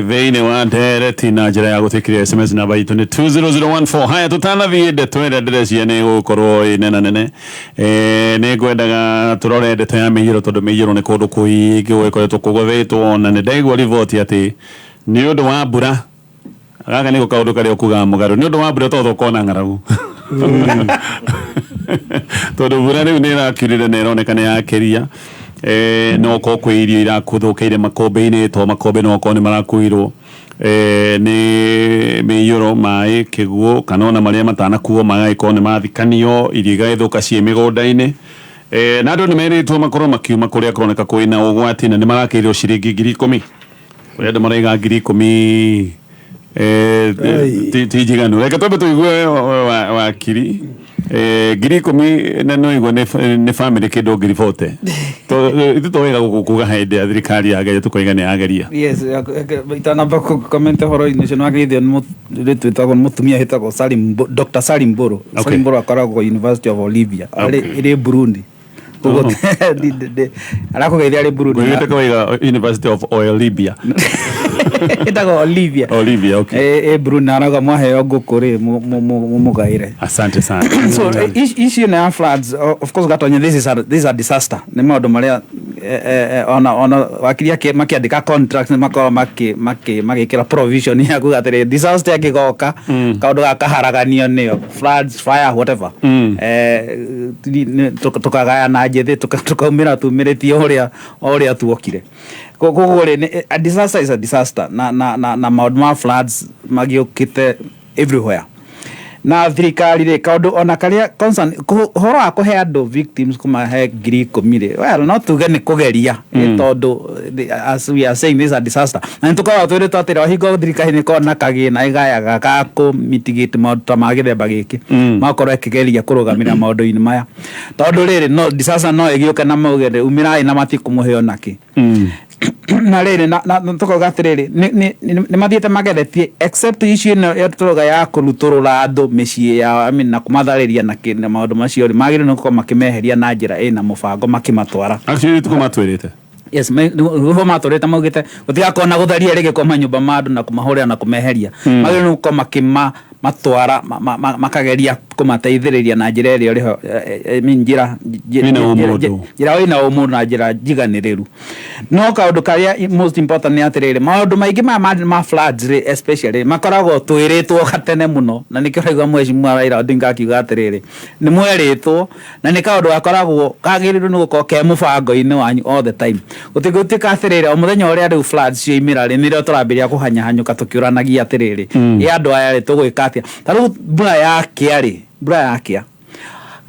veine wa ndereti na njira ya gutikira SMS namba itu ni 20014. Haya tutanathiĩ twende ndĩreciria nĩ gũkorwo nena nene nĩ ngwendaga tũrore ndeto ya Mĩiyũro tondũ Mĩiyũro nĩ kũndũ kũingĩ gũkoretwo kũgũthĩtwo na nĩ ndaigua riboti atĩ nĩ ũndũ wa mbura gaka nĩ kaũndũ karĩa ũkugaga mũgarũ nĩ ũndũ wa mbura tondũ ũkona ng'aragu tondũ mbura rĩu nĩ ĩrakiurire na ĩroneka nĩ yakĩria no ko kwĩ irio irakuthũkĩire makombe-inĩ to makombe no ko nĩ marakuirwo nĩ Mĩiyũro maĩ kĩguũ kana ona marĩa matanakuo magagĩkorwo nĩ mathikanio irio igagĩthũka ciĩ mĩgũnda-inĩ na andũ nĩ merĩtwo makorwo makiuma kũrĩa kũroneka kwĩna ũgwati na nĩ marakĩirwo ciringi 10,000 kũrĩa andũ maraiga 10,000 ti njiganu reke twambe tũigue wakiri 10,000 na no igua nĩ family kĩndũ 40 to wega gũkuga hĩndĩ ya thirikari yageria tũkoiga nĩ yageria yes itanamba comment horo-inĩ cio nĩwagĩrithio nĩ twĩtagwo mũtumia hĩtagwo Dr. Salim Mburu. Salim Mburu akoragwo University of Olivia ĩrĩ Burundi arakugeithia ari Burundi gwĩte kawaiga University of Olivia itago Olivia okay Burundi arauga mwaheo ngũkũ mũgaire asante sana so issue na floods of course gatonye this is a disaster nĩ maũndũ marĩa ona wakiria makiandika contracts nĩ makorwo magĩkĩra provision ya kuga atĩrĩ disaster ĩngĩgoka kaũndũ gakaharaganio nĩyo floods fire whatever tukagaya na njĩthĩ tukaumĩra tumĩrĩtie ũrĩa tuokire koguo a disaster is a disaster na maũndũ ma floods magiũkĩte everywhere na thirikari rĩ kaũndũ ona karĩa concern horo wa kũhe andũ victims kũmahe 10,000 well no tuge nĩ kũgeria tondũ as we are saying this is a disaster na nĩtũkoragwo twĩrĩtwo atĩ hingo thirikari nĩkorwo kagĩna igayaga ga mitigate maũndũ ta ma gĩthemba gĩkĩ makorwo ĩkĩgeria kũrũgamĩrĩra maũndũ-inĩ maya tondũ rĩrĩ no disaster no ĩgĩũke na mauge umĩrai na matikũmũhe onakĩ na rĩrĩ na tũkoiga atĩrĩrĩ nĩ mathiĩte mageretie except issue ĩno yatũroga ya kũrutũrũra andũ mĩciĩ yao na kũmatharĩria na maũndũ macio magĩrĩirwo nĩ gũkorwo makĩmeheria na njĩra ĩna mũbango makĩmatwara actually tũkũmatwĩrĩte yes nĩguo matũrĩte maugĩte gũtigakorwo na gũtharia rĩngĩ kwa manyũmba ma andũ na kũmahũrĩra na kũmeheria magĩrĩirwo nĩ gũkorwo matwara makageria kũmateithĩrĩria na njĩra ĩrĩa rĩho njĩra ĩna ũmũndũ na njĩra njiganĩrĩru no kaũndũ karĩa most important nĩ atĩrĩrĩ maũndũ maingĩ ma floods especially makoragwo twĩrĩtwo gatene mũno na nĩkĩo raigua mheshimiwa Raila Odinga akiuga atĩrĩrĩ nĩ mwerĩtwo na nĩ kaũndũ gakoragwo kagĩrĩirwo nĩ gũkorwo ke mũbango-inĩ wanyu all the time gũtigũtuĩka atĩrĩrĩ o mũthenya ũrĩa rĩu floods cioimĩra rĩ nĩrĩo tũrambĩrĩria kũhanyahanyũka tũkĩũranagia atĩrĩrĩ andũ aya rĩ tũgwĩka atĩa tarĩu mbura yakĩa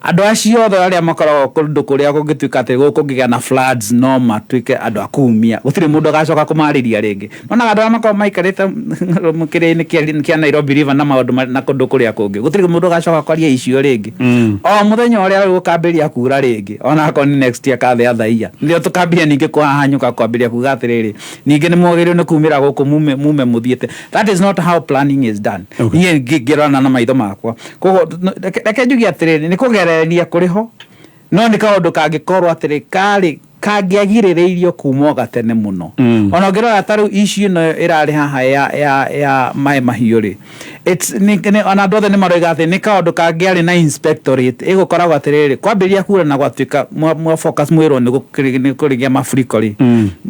andũ acio othe arĩa makoragwo kũndũ kũrĩa kũngĩtuĩka atĩ gũkũ kũngĩgĩa na floods no matuĩke andũ a kuumia gũtirĩ mũndũ agacoka kũmarĩria rĩngĩ nonaga andũ arĩa makoragwo maikarĩte kĩrĩa-inĩ kĩa Nairobi River na maũndũ na kũndũ kũrĩa kũngĩ gũtirĩ mũndũ agacoka kwaria icio rĩngĩ o mũthenya ũrĩa gũkambĩrĩria kuura rĩngĩ ona akorwo nĩ next year ka the other year nĩrĩo tũkambĩrĩria ningĩ kũhahanyũka kwambĩrĩria kuuga atĩrĩrĩ ningĩ nĩ mwagĩrĩirwo nĩ kumĩra gũkũ mume mũthiĩte that is not how planning is done niĩ ngĩrona na maitho makwa koguo reke njuge atĩrĩrĩ nĩ kũgerera kũrĩho no nĩ kaũndũ kangĩkorwo atĩrĩ kangĩagirĩrĩirio kuma gatene mũno ona ũngĩrora tarĩu issue ĩno ĩrarĩ haha ya maĩ mahiũ rĩ ona andũ othe nĩ maroiga atĩ nĩ kaũndũ kangĩarĩ na inspectorate ĩgũkoragwo atĩrĩrĩ kwambĩrĩria kuura na gwatuĩka focus mwĩrwo nĩ kũrĩgia mafuriko rĩ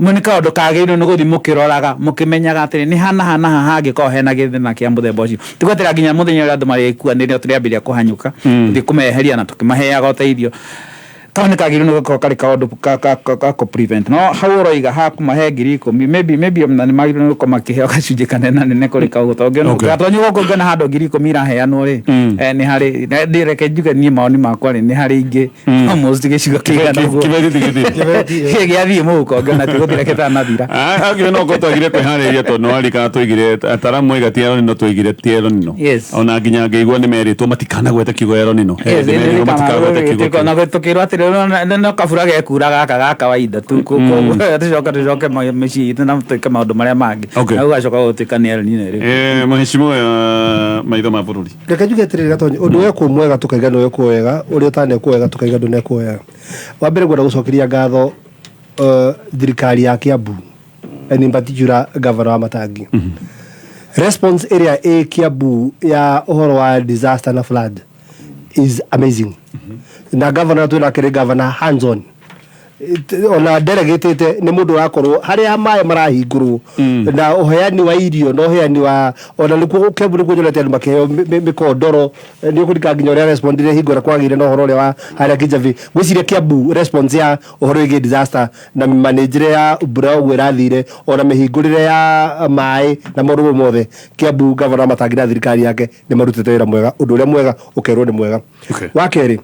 nĩ kaũndũ kagĩrĩirwo nĩ gũthiĩ mũkĩroraga mũkĩmenyaga atĩrĩ nĩ hana hangĩkorwo hena gĩthĩna kĩa mũthemba ũcio tigwatĩra nginya mũthenya ũrĩa andũ marĩkua nĩrĩo tũrĩambĩrĩria kũhanyũka gũthiĩ kũmeheria na tũkĩmaheaga ũteithio kaũndũ kagĩrĩirwo nĩ gũkorwo karĩ kaũndũ ga prevent no hau ũroiga hakũmahe 10,000 maybe na nĩ magĩrĩirwo nĩ gũkorwo makĩheo gacunjĩ kanene kũrĩ kaũndũ tongiĩ gũkũ ngana handũ 10,000 iraheanwo rĩ nĩ harĩ ndĩreke njuge niĩ mawoni makwa rĩ nĩ harĩ ingĩ almost gĩcigo kĩigana gĩathiĩ mũhuko ngona tigũthire gĩtanathira angĩ no gũkorwo twagire kwĩharĩria tondũ nĩwarikana tũigire ataramu igatiero nĩno tũigire tiero nĩno ona nginya ngĩigua nĩ merĩtwo matikanagwete kiugo ero nĩno tũkĩrwo atĩrĩ no kabura gekura gaka ga kawaida tu tucoke mĩciĩ itũ na tũĩke maũndũ marĩa mangĩ na gũgacoka gũtuĩka nĩ El-Nino rĩu mheshimiwa maitho ma bũrũri reke njuge atĩrĩrĩ Gatonyi ũndũ wekwo mwega tũkaiga nĩ wekwo wega ũrĩa ũtanekwo wega tũkaiga ndũnekwo wega wa mbere ngwenda gũcokeria ngatho thirikari ya Kiambu and in particular Governor wa Matangi. Response area A Kiambu ya uhoro wa disaster na flood is amazing. Na governor tu na kire governor hands on. Ona delegated ni mundu akorwo haria maĩ marahingurwo na uheani wa irio no uheani wa ona nikuo Kiambu nikuo nyonete andu makiheo mikondoro ni ukurika nginya uria respondire hingura kwagire no uhoro uria wa haria Kijabi gwiciria Kiambu response ya uhoro wigi disaster na managere ya mbura ũguo ĩrathire ona mĩhingũrĩre ya maĩ na maũndũ mothe Kiambu governor Matangi na thirikari yake ni marutĩte wĩra mwega ũndũ ũrĩa mwega ũkerwo nĩ mwega. Wa kerĩ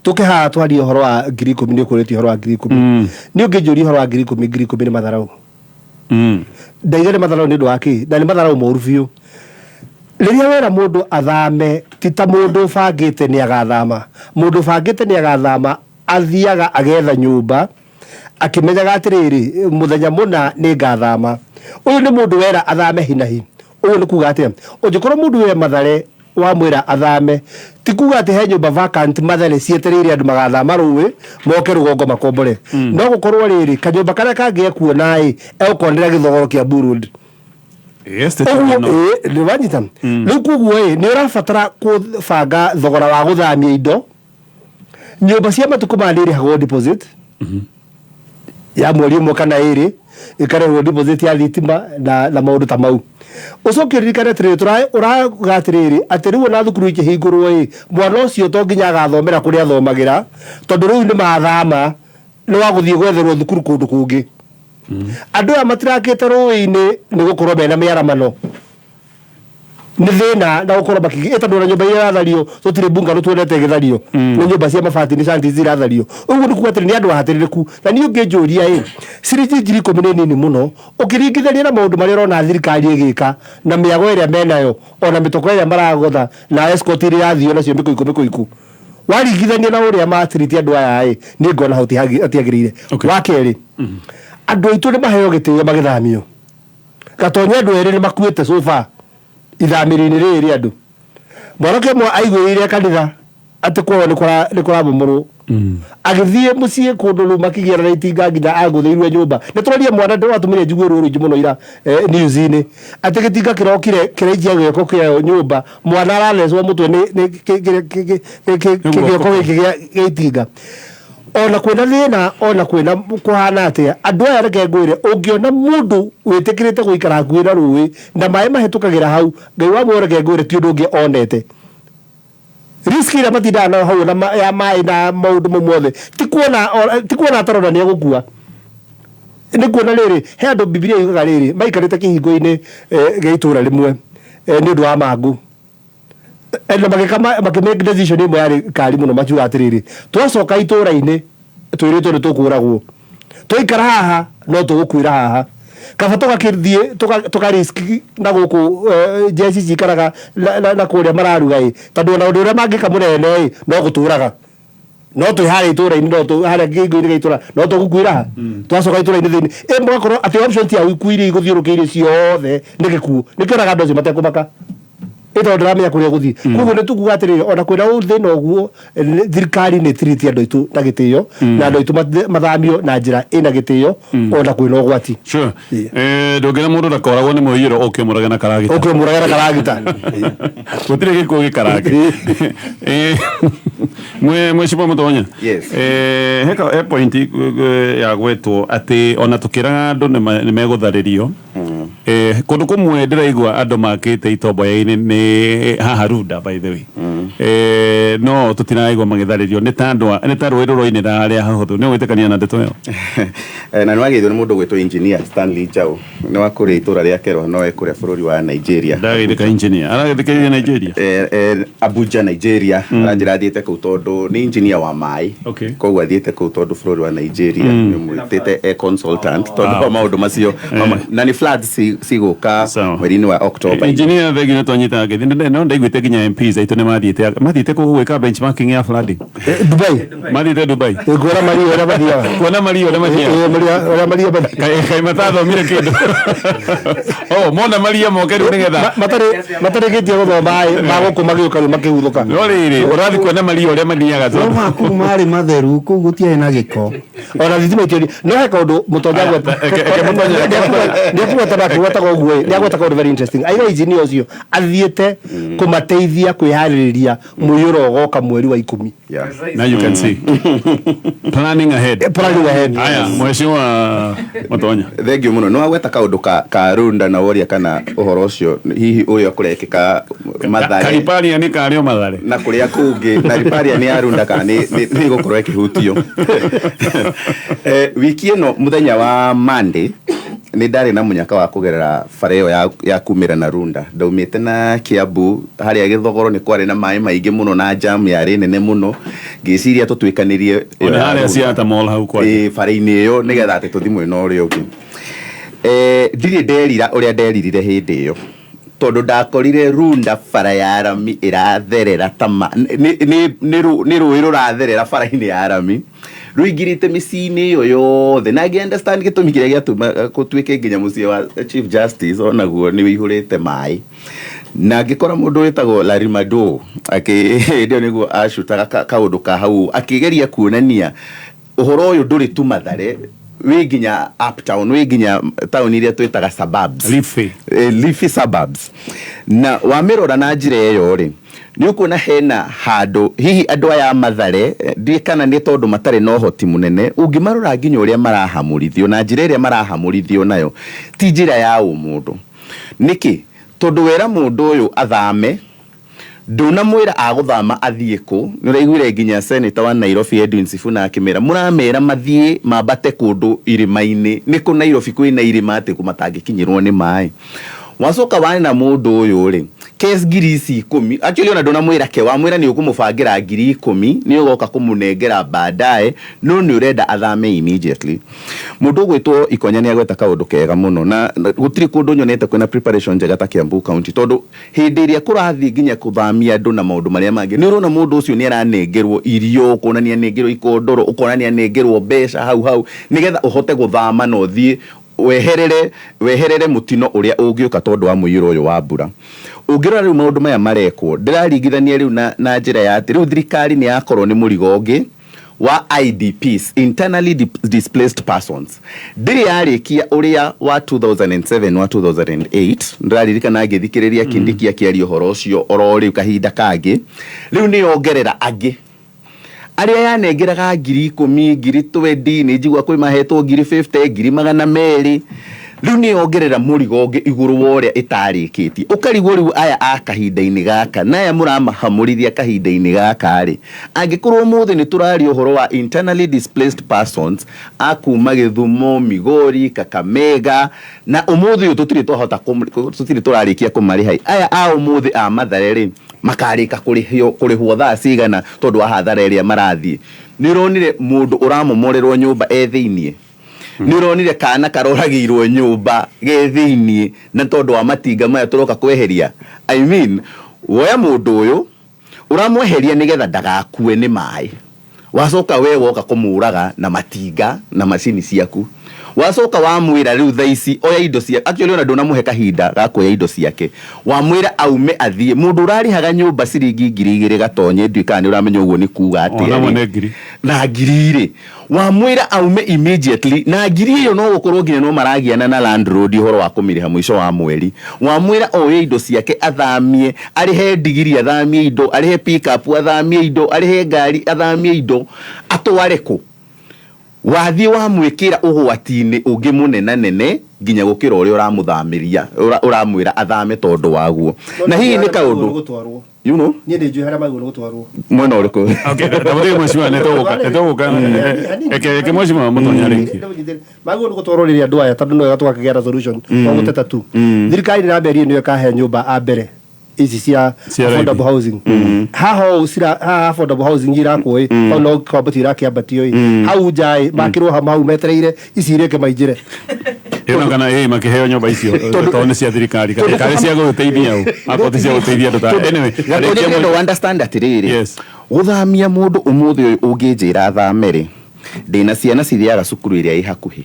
tukiha twari uhoro wa 10,000 ni ukurĩtie uhoro wa 10,000 ni ũngĩnjũria uhoro wa 10,000 nĩ matharau ndaigere matharau nĩ ũndũ wa kĩ na nĩ matharau moru biũ rĩrĩa wera mũndũ athame ti ta mũndũ bangĩte nĩ agathama mũndũ bangĩte nĩ agathama athiaga agetha nyũmba akĩmenyaga atĩrĩrĩ mũthenya mũna nĩ ngathama ũyũ nĩ mũndũ wera athame hinahi ũyũ nĩ kuga atĩa ũngĩkorwo mũndũ we Mathare wa mwira athame ti kuga ati he nyumba vacant Mathare cietereire andu magathama ruwi moke rugongo makombore no gukorwo riri kanyumba karia kangie kuona ekondera githogoro kia Burundi ni wanyita riu koguo ni urabatara kubanga thogora wa guthamia indo nyumba cia matuko mandiri hago deposit ya mweri ũmwe kana ĩrĩ ikarehwo deposit ya thitima na maundu ta mau ucokeririkane atĩrĩrĩ ũrauga atĩrĩrĩ atĩ rĩu ona thukuru ikĩhingũrwo mwana ũcio to nginya agathomera kũrĩa athomagĩra tondũ rĩu nĩ mathama nĩ wa gũthiĩ gwetherwo thukuru kũndũ kũngĩ andũ aya matirakĩte rũĩ-inĩ nĩ gũkorwo mena mĩaramano nĩ thĩna na gũkorwo makĩgĩta na nyũmba iria irathario tũtirĩ mbunga tuonete igĩthario nĩ nyũmba cia mabati nĩ shanties irathario ũguo nĩ kuga atĩ nĩ andũ ahatĩrĩrĩku na niĩ ũngĩnjũria ciringi 10,000 nĩ nini mũno ũkĩringithania na maũndũ marĩa ũrona thirikari ĩgĩka na mĩago ĩrĩa menayo ona mĩtoko ĩrĩa maragotha na escort iria irathio nacio mĩkũikũ waringithania na ũrĩa matiriti andũ aya nĩ ngona hatiagĩrĩire. Wa kerĩ andũ aitũ nĩ maheo gĩtĩo magĩthamio gatonya andũ erĩ nĩ makuĩte so far ithamĩri-inĩ rĩrĩ andũ mwanake ũmwe aiguĩrĩire kanitha atĩ kwao nĩ kũrabomorwo agĩthiĩ mũciĩ kũndũ rĩu makĩgĩra na itinga nginya agũthĩirwe nyũmba nĩ tũroria mwana ndĩratũmĩre njiguĩ rũrũ rũingĩ mũno ira news-inĩ atĩ gĩtinga kĩrokire kĩraikia gĩoko kĩayo nyũmba mwana arathecwo mũtwe nĩ gĩoko gĩkĩ gĩa itinga ona kwĩna thĩna ona kwĩna kũhana atĩa andũ aya reke ngwĩre ũngĩona mũndũ wĩtĩkĩrĩte gũikara hakuhĩ na rũĩ na maĩ mahĩtũkagĩra hau Ngai wa muoyo reke ngwĩre ti ũndũ ũngĩ onete risk ĩrĩa matindaga nayo hau ya maĩ na maũndũ mau mothe ti kuona atarona nĩ egũkua nĩ kuona rĩrĩ he andũ Bibilia yugaga rĩrĩ maikarĩte kĩhingo-inĩ gĩa itũũra rĩmwe nĩ ũndũ wa mangũ na makĩmake decision ĩmwe yarĩ kari mũno makiuga atĩrĩrĩ twacoka itũũra-inĩ twĩrĩtwo nĩ tũkũragwo twaikara haha no tũgũkuĩra haha kaba tũgakĩthiĩ tũkarisk na gũkũ jeci cikaraga na kũrĩa mararuga tondũ ona ũndũ ũrĩa mangĩka mũnene no gũtũũraga no twĩ harĩa itũũra-inĩ no harĩa kĩhingo-inĩ gĩa itũũra no tũgũkuĩra twacoka itũũra-inĩ thĩinĩ mũgakorwo atĩ option cia ikuire igũthiũrũkĩirie ciothe nĩ gĩkuũ nĩkĩonaga andũ acio matekũmaka ĩtondũ ndĩramenya kũrĩa gũthiĩ koguo nĩ tukuga atĩrĩrĩ ona kwĩna thĩna ũguo thirikari nĩ tiriti andũ aitũ na gĩtĩo na andũ aitũ mathamio na njĩra ĩna gĩtĩo ona kwĩna ũgwati ndũngĩra mũndũ ndakoragwo nĩ mũiyũro ũkĩmũraga na karagita gũtirĩ gĩkuũ gĩkarange Mheshimiwa Mutonya he point ya gwetwo atĩ ona tũkĩraga andũ nĩ megũtharĩrio kũndũ kũmwe ndĩraigua andũ makĩte itomboya-inĩ nĩ haha Runda by the way no tũtiraigua magĩtharĩrio nĩ ta rũĩ rũroinĩ harĩa hahũthũ nĩ ũgwĩtĩkania na ndeto ĩyo na nĩ wagĩithio nĩ mũndũ gwĩtwo engineer Stanley Njau nĩ wa kũrĩa itũũra rĩa Kero no kũrĩa bũrũri wa Nigeria ndagĩthĩka engineer aragĩthĩkĩria Nigeria Abuja Nigeria aranjĩra athiĩte kũu tondũ nĩ engineer wa maĩ koguo athiĩte kũu tondũ bũrũri wa Nigeria nĩ mwĩtĩte consultant tondũ maũndũ macio na nĩ floods cigũka mweri-inĩ wa October engineer thegine twanyita ngeithi no ndaiguĩte nginya MPs aitũ nĩ mathiĩte mathite kugwika benchmarking ya flooding Dubai mathite Dubai ngora mari ora bathia kuona mari kai matathomire kindu mona maria moke riu nigetha matare gitie guthoma maguku magiuka makihuthuka no riri urathi kuona mari uria mathiaga no maku mari matheru ku gutie na giko ona thitima itio no he kaundu mutonga gweta ndikuweta goguo ndagweta kaundu very interesting aina engineer ucio athiete kumateithia kwihariria muyuro goka mweri wa 10 now you can see planning ahead aya mheshimiwa Mutonya thank you muno no agweta kaundu ka Runda na woria kana uhoro ucio hihi uria kurekeka Mathare Kariparia ni kario Mathare na kuria kungi na Riparia ni Arunda kana ni gukorwo ikihutio wiki ino muthenya wa Monday ni ndari na munyaka wa kugerera bara iyo ya kumira na Runda ndaumite na Kiambu haria Githogoro ni kwari na mai maingi muno na jam yari nene muno ngiciria tutwikanirie ona haria ciata mall hau kwa bara-ini iyo nigetha ati tuthimwe no uri ungi ndiri nderira uria nderirire hindi iyo tondu ndakorire Runda bara ya Arami iratherera tama ni rui ruratherera bara-ini ya Arami ruingirite micini iyo yothe na understand gitumi kiria giatuma gutwike nginya mucie wa Chief Justice onaguo ni wihurite mai na ngikora mundu witagwo Larimado ndio niguo ashutaga kaundu ka hau akigeria kuonania uhoro uyu nduri tu Mathare wi nginya uptown wi nginya town iria twitaga suburbs leafy suburbs na wamirora na njira iyo ri ni ukuona hena handu hihi andu aya Mathare ndikana ni tondu matare no hoti munene ungimarora nginya uria marahamurithio na njira iria marahamurithio nayo ti njira ya umundu niki tondu wera mundu uyu athame nduna mwira aguthama athie ku niraiguire nginya senator wa Nairobi Edwin Sifuna akimera muramera mathie mabate kundu irimaini niku Nairobi kwina irima ati kumatangikinyirwo ni mai wacoka wani na mundu uyu ri case girisi 10 actually ona ndona mwira ke wa mwira ni ukumubangira 10,000 ni ugoka kumunengera baadaye no ni urenda athame immediately mundu gwitwo Ikonya ni agweta kaundu kega muno na gutiri kundu nyonete kwina preparation njega ta Kiambu County tondu hindi iria kurathi nginya kuthamia andu na maundu maria mangi ni urona mundu ucio ni aranengerwo irio kuonania nengerwo ikondoro ukonania nengerwo besha hau nigetha uhote guthama no thie weherere mutino uria ungiuka tondu wa muyiro uyu wa mbura ungirora riu maundu maya marekwo ndiraringithania riu na njira ya ati riu thirikari ni yakorwo ni murigo ungi wa IDPs internally displaced persons ndiri yarikia uria wa 2007 wa 2008 ndiraririkana ngithikiriria Kindiki akiaria horo ucio oro riu kahinda kangi riu ni ongerera angi aria yanengeraga 10,000 20 ni njigua kwi mahetwo 50 200 riu ni ongerera murigo ungi iguru woria itarikitie ukarigwo riu aya akahinda-ini gaka na aya muramahamurithia kahinda-ini gaka ri angikorwo muthe ni turari uhoro wa internally displaced persons akuma Githumo Migori Kakamega na umuthe uyu tutiri turarikia kumariha aya a umuthe a Mathare ri makarika kurihwo thaa cigana tondu wa hathara iria marathie ni ronire mundu uramomorerwo nyumba thiinie ni ronire kana karoragirwo nyumba thiinie na tondu wa matinga maya turoka kweheria I mean woya mundu uyu uramweheria nigetha ndagakue ni mai wacoka we woka kumuraga na matinga na macini ciaku wacoka wamwira riu thaici oya indo cia actually ona ndona muhe kahinda gakuya indo ciake wamwira aume athie mundu urarihaga nyumba ciringi 2,000 gatonye ndikani uramenya uguo ni kuga ati na ngiri wamwira aume immediately na ngiri iyo no gukorwo nginya no maragiana na landlord horo wa kumiriha mwisho wa mweri wamwira oya indo ciake athamie arihe ndigiri athamie indo arihe pick up athamie indo arihe ngari athamie indo atware ku wathie wa mwikira ugwati-ini ungi munena nene nginya gukira uria uramuthamiria uramwira athame tondu waguo na hihi ni kaundu you know ni ndio haria maguru gutwarwo mwena uriku okay tabiri mheshimiwa netoguka eke mheshimiwa Mutonya ringi maguru gutwarwo riria andu aya tondu no gatwakagera solution wa guteta tu thirikari na mbere ni kahe nyumba a mbere ici cia affordable housing haha affordable housing irakoi ono kwambatira kiambatio hau njai makirwo hau metereire ici ireke maingire Tena kana makiheo nyumba icio tone cia thirikari kare cia guteithia akoti cia guteithia nduta anyway I understand atiriri guthamia mundu umuthi uyu unginjira thamere ndina ciana cithiaga cukuru iria i hakuhi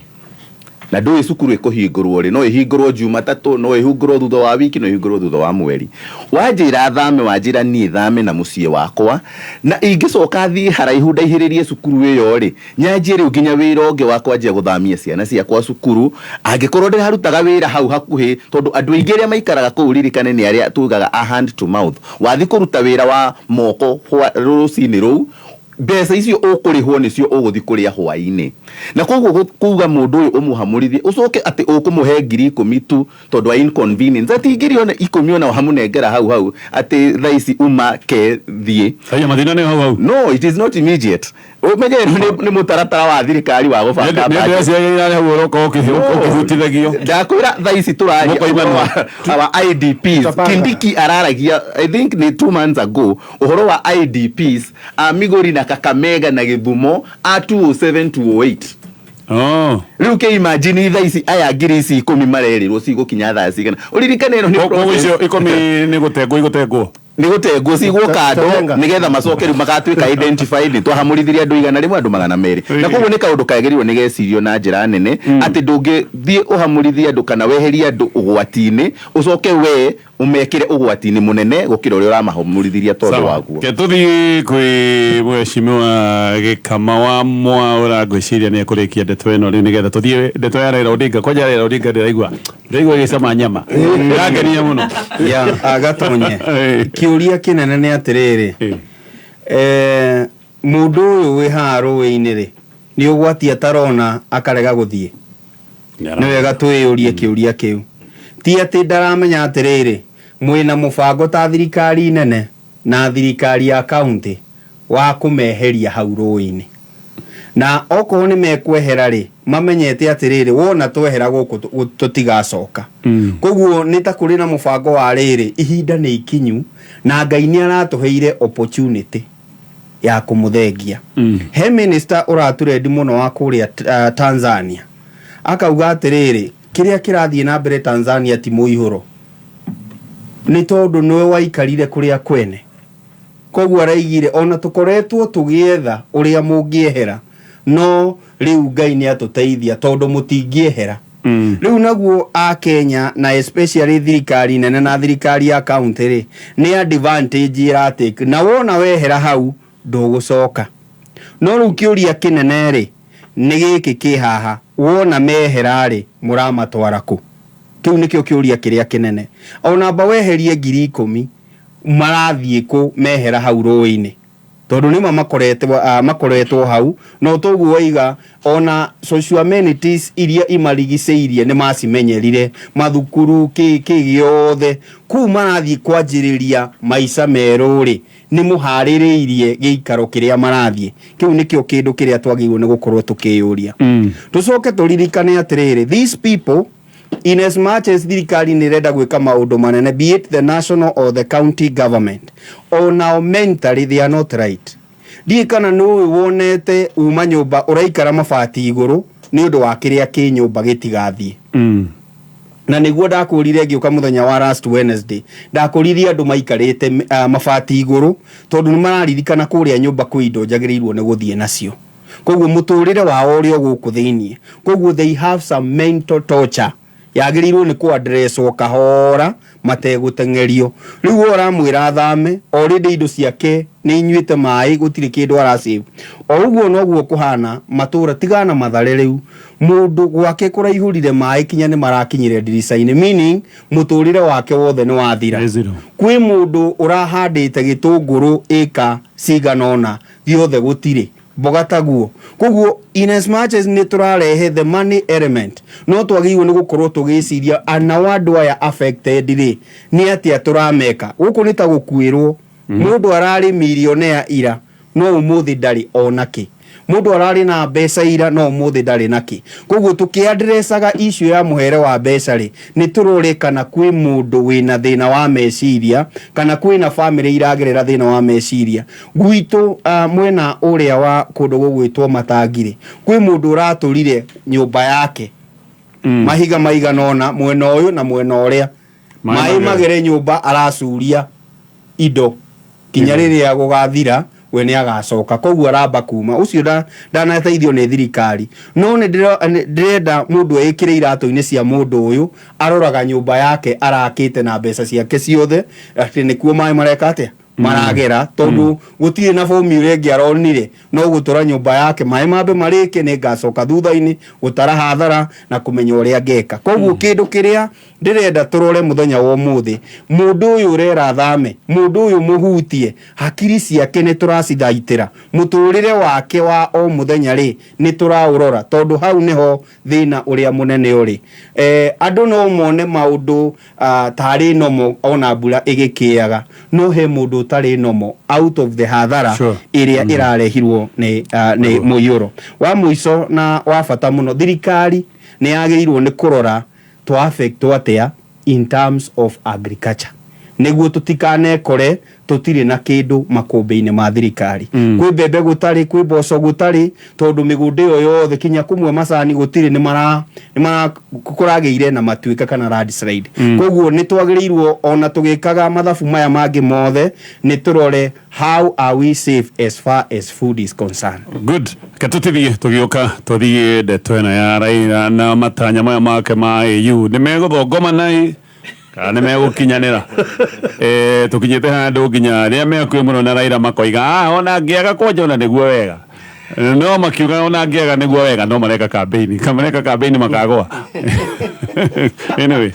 na ndui cukuru ikuhingurwo ri no ihingurwo Jumatatu no ihingurwo thutha wa wiki no ihingurwo thutha wa mweri wanjira thame wanjira ni thame na mucie wakwa na ingicoka thi haraihu ndaihiririe cukuru iyo ri nyanjire uginya wira unge wakwa nje guthamia ciana ciakwa cukuru angikorwo ndi harutaga wira hau hakuhi tondu andu aingi ria maikaraga kuu ririkane ni aria tugaga a hand to mouth wathi kuruta wira wa moko rucini ruu mbeca icio ukurihwo nicio uguthi kuria hwaini na koguo kuuga mundu uyu umuhamurithie ucoke ati ukumuhe 10,000 tu tondu wa inconvenience ati ngiri ona 10 ona hamunengera hau ati thaisi uma ke thie aya mathina ne hau no it is not immediate umenye ni mutaratara wa thirikari wa gubanga ndio cia hau uroko ukihutithagio ndakwira thaisi turaria wa IDPs Kindiki araragia I think ni 2 months ago uhoro wa IDPs Migori na Kakamega na Githumo a 207 208 riu ke imagine thaisi aya ngiri ici 10 marerirwo cigukinya thaa cigana uririkane no ni process icio 10 ni gutengwo ni gutengwo cigwo kando nigetha macoke riu magatwika identified twahamurithiria andu igana rimwe andu 200 na koguo ni kaundu kagerirwo ni gecirio na njira nene ati ndungithie uhamurithia andu kana weheria andu ugwatini ucoke we umekire ugwatini munene gukira uria uramahamurithiria tondu waguo ke tuthi kwi mweshimiwa Gikama wa mwa uragwiciria ni kurikia ndeto ino ri nigetha tuthie ndeto ya Raila Odinga kwa Raila Odinga ndiraigua gicama nyama ndagenia muno ya agatonye kiuria kinene ni atiriri mundu uyu wi haru wini ri ni ugwati atarona akarega guthie ni wega twiyurie kiuria kiu ti ati ndaramenya atiriri mwina mubango ta thirikari nene na thirikari ya county wa kumeheria hau ruini na okorwo ni mekwehera ri mamenyete atiriri wona twehera guku tutigacoka koguo ni ta kuri na mubango wa riri ihinda ni ikinyu na Ngai ni aratuheire opportunity ya kumuthengia he minister uraturendi muno wa kuria Tanzania akauga atiriri kiria kirathie na mbere Tanzania ti muihuro ni tondu niwe waikarire kuria kwene koguo araigire ona tukoretwo tugietha uria mungiehera no riu Ngai ni atuteithia tondu mutingiehera riu naguo a Kenya na especially thirikari nene na thirikari ya county ri ni advantage iratake na wona wehera hau ndugucoka no riu kiuria kinene ri ni giki kihaha wona mehera ri muramatwara ku kiu nikio kiuria kiria kinene ona ba weherie 10,000 marathie ku mehera hau ruini tondu nima makoretwo hau no toguo waiga ona social amenities iria imarigiceirie ni macimenyerire mathukuru kigiothe ku marathie kwanjiriria maica meruri ni muhaririirie giikaro kiria marathie kiu nikio kindu kiria twagirwo ni gukorwo tukiyuria tucoke turirikane atiriri these people in as much as thirikari ni renda gwika maundu manene be it the national or the county government ona mentally they are not right dikana no wonete uma nyumba uraikara mabati iguru ni undu wa kiria ki nyumba gitigathie na niguo ndakurire ngiuka muthenya wa last Wednesday ndakurithia andu maikarite mabati iguru tondu ni mararirikana kuria nyumba ku indo jagirirwo ni guthie nacio koguo muturire wao uri guku thiini koguo they have some mental torture yagirirwo ni ku address kahora mategutengerio riu oramwira thame already indo ciake ni inyuite mai gutire kindu arasivu oguo noguo kuhana matura tigana mathare riu mundu gwake kuraihurire mai kinya ni marakinyire diricaini meaning muturire wake wothe ni wathira kwi mundu urahandite gitunguru eka ciganona giothe gutire bogataguo koguo in as much as ni turarehe the money element no twagirwo ni gukorwo tugiciria ana wandu aya affected ri ni atia turameka guku ni ta gukwirwo mundu arari millionaire ira no umuthi ndari onaki mundu arari na mbeca ira no umuthi ndari naki koguo tukiadressaga issue ya muhere wa mbeca ri ni turorikana kwi mundu wina thina wa meciria kana kwina family iragerera thina wa meciria gwitu mwena uria wa kundu gugwitwo matangire kwi mundu uraturire nyumba yake mahiga maiganona mwena uyu na mwena uria mai magere nyumba aracuria indo kinya riria gugathira we ni agacoka koguo aramba kuma ucio ndanateithio ni thirikari no ni ndirenda mundu ekire iratu-ini cia mundu uyu aroraga nyumba yake arakite na mbeca ciake ciothe ati nikuo mai mareka atia maragera tondu gutire na formula ingi aronire no gutura nyumba yake mai mambe marike ni ngacoka thutha-ini gutara hathara na kumenya uria ngeka koguo kindu kiria ndirenda turore muthenya wa umuthi mundu uyu urera thame mundu uyu muhutie hakiri ciake ni turacithaitira muturire wake wa o muthenya ri ni turaurora tondu hau niho thina uria munene uri andu no mone maundu tari nomo ona mbura igikiaga no he mundu tari nomo out of the hathara iria irarehirwo ni muyuro wa muico na wa bata muno thirikari ni yagirirwo ni kurora to affect atia in terms of agriculture niguo tutikanekore tutire na kindu makombe-ini ma thirikari kwi mbembe gutari kwi mboco gutari tondu migundi yo yothe kinya kumwe macani gutire ni mara kurageire na matuika kana landslide koguo ni twagirirwo ona tugikaga mathabu maya mangi mothe ni turore how are we safe as far as food is concerned. Good. Katutithie tugioka tuthie ndeto ena ya Raila na matanya maya make ma AU ni meguthongoma nai kana megukinyanira tukinyite handu nginya ria mekwe muno na Raila makoiga ona ngiaga kwonjona niguo wega no makiuga ona ngiaga niguo wega no mareka campaign kamareka campaign makagwa anyway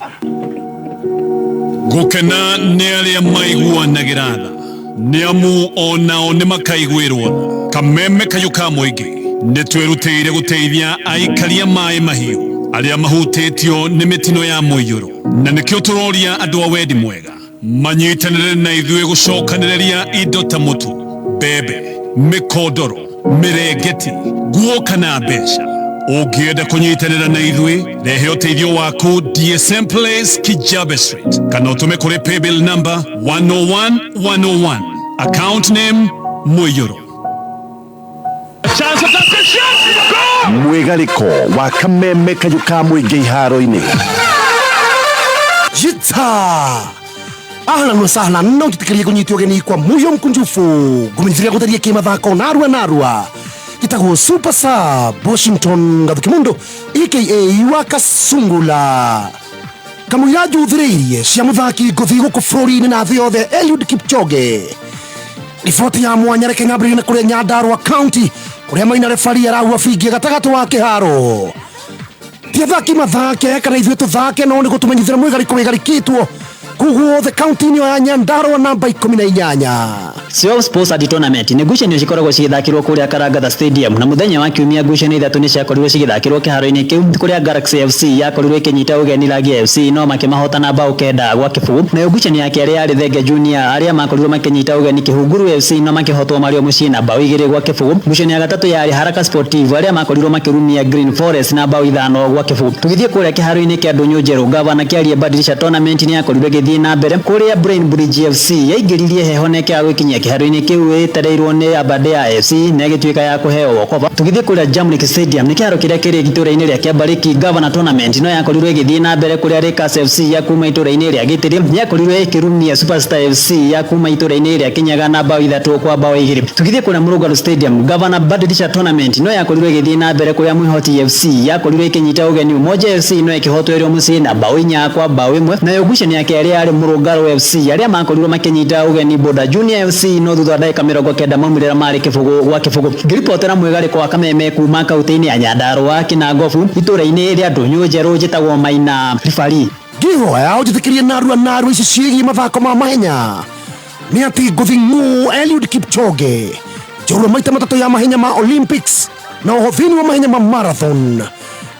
gukena ni aria maiguanagira tha ni amu onao ni makaiguirwo kameme kayuka muingi ni twerutire guteithia aikaria mai mahiu aria mahutitio ni mitino ya muiyuro na nikio turoria andu a wendi mwega manyitanire na ithuĩ gucokanĩrĩria indo ta mutu bebe mikodoro mirengeti nguo kana mbeca ungienda kunyitanĩra na ithuĩ rehe ũteithio waku DSM Place Kijabe Street kana utume kuri paybill number 101 account name muiyuro. Mwigaliko wa kameme kayuka muingi iharo-ini Jita ahlan wa sahlan no gitikaria kunyitio geni kwa muyo mkunjufu gumenziria gutaria kimathako narua gitagwo Super Sub Washington Gathukimundo aka Wakasungula kamwira juthireirie cia muthaki nguthi guku bũrũri-inĩ na thĩ yothe Eliud Kipchoge riboti ya mwanya reke ngambĩrĩrie na kũrĩa Nyandarua County kuria maina refari arahua bingi gatagati wa kiharo tiathaki mathake kana ithuĩ tũthake no nĩ gũtũmenyithĩra mwigariko wigarikitwo kuguo the county ni ya Nyandarua namba 18 Sio Sports at Tournament ni ngucanio cikoragwo cigithakirwo kuria Karangatha Stadium na muthenya wa kiumia ngucanio ithatu ni ciakorirwo cigithakirwo kiharo-ini kiu kuria Galaxy FC yakorirwo ikinyita ugeni Ragi FC no makimahotana bao kenda gwa kibugu na ngucanio yake yari Thenge Junior aria makorirwo makinyita ugeni Kihunguru FC no makihotwo mario mucii na bao 2 gwa kibugu ngucanio ya gatatu yari Haraka Sportive aria makorirwo makirumia Green Forest na bao 5 gwa kibugu tugithie kuria kiharo-ini kia Ndunyu Njeru gavana kiarie Badilisha Tournament ni yakorirwo githii na mbere kuria Brain Bridge FC yaingiririe heho neke agwikinyia kiharo-ini kiu itereirwo ni Aberdeen FC na gituika ya kuheo wokoba tugithie kuria Jamlick Stadium ni kiharo kiria kiri gitura-ini ria Kiambariki Governor Tournament no yakorirwo igithii na mbere kuria Lakers FC ya kuma itura-ini ria Gitiri yakorirwo ikirumia Superstar FC ya kuma itura-ini ria Kinyaga na bao 3 kwa bao 2 tugithie kuria Murugaru Stadium Governor Badilisha Tournament no yakorirwo igithii na mbere kuria Mwihoti FC yakorirwo ikinyita ugeni Umoja FC no ikihotwerwo mucii na bao 4 kwa bao 1 na ngucanio yake yari Murugaru FC aria makorirwo makinyita ugeni Boda Junior FC no thutha ndagika 90 maumĩrĩra marĩ kibugu gwa kibugu ngiripotera mwigariko wa kameme kuma kaunti-inĩ ya Nyandarua Kinangofu itura-inĩ ria Ndunyu Njeru njĩtagwo Maina rifari ngihoya ũnjĩtĩkĩrie narua ici ciĩgiĩ mathako ma mahenya nĩ atĩ ngũthi ng'ũ Eliud Kipchoge njorua maita matatũ ya mahenya ma Olympics na ũhothĩni wa mahenya ma marathon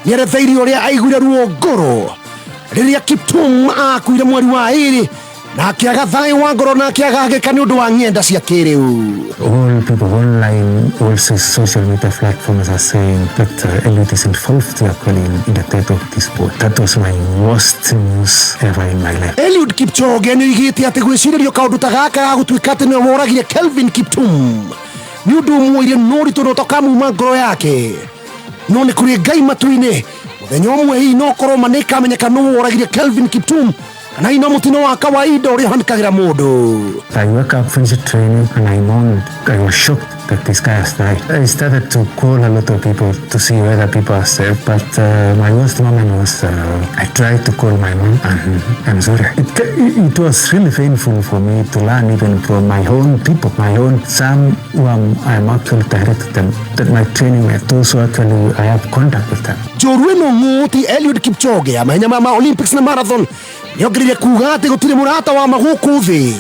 nĩeretheire ũrĩa aiguire ruo ngoro rĩrĩa Kiptum akuire mweri wa 2 na akiaga thayũ wa ngoro na akiaga agĩka nĩ ũndũ wa ng'enda cia kĩrĩu. All people online, also social media platforms are saying that Eliud is involved actually in the death of this boy. That was my worst news ever in my life. Eliud Kipchoge nĩ oigĩte atĩ gwĩcirĩrio kaũndũ ta gaka gagũtuĩka atĩ nĩwe woragire Kelvin Kiptum nĩ ũndũ ũmũire no ũritũ no tokamuma ngoro yake no nĩ kũrĩ Ngai matu-inĩ muthenya umwe hihi no korwo manikamenyeka nũ ũragire Kelvin Kiptum kana ino mutino wa kawaida ũrĩa ũhanĩkagĩra mũndũ. I woke up, finished training, and I was shocked that this guy has died. I started to call a lot of people to see whether people are safe, but my worst moment was I tried to call my mom, and I'm sorry. It was really painful for me to learn even from my own people, my own some who I'm actually directed them, that my training met, those who actually I have contact with them. Njorua ĩno ng'ũti Eliud Kipchoge ya mahenya ma Olympics na marathon nĩongereire kuga atĩ gũtirĩ mũrata wa magũkũ thĩ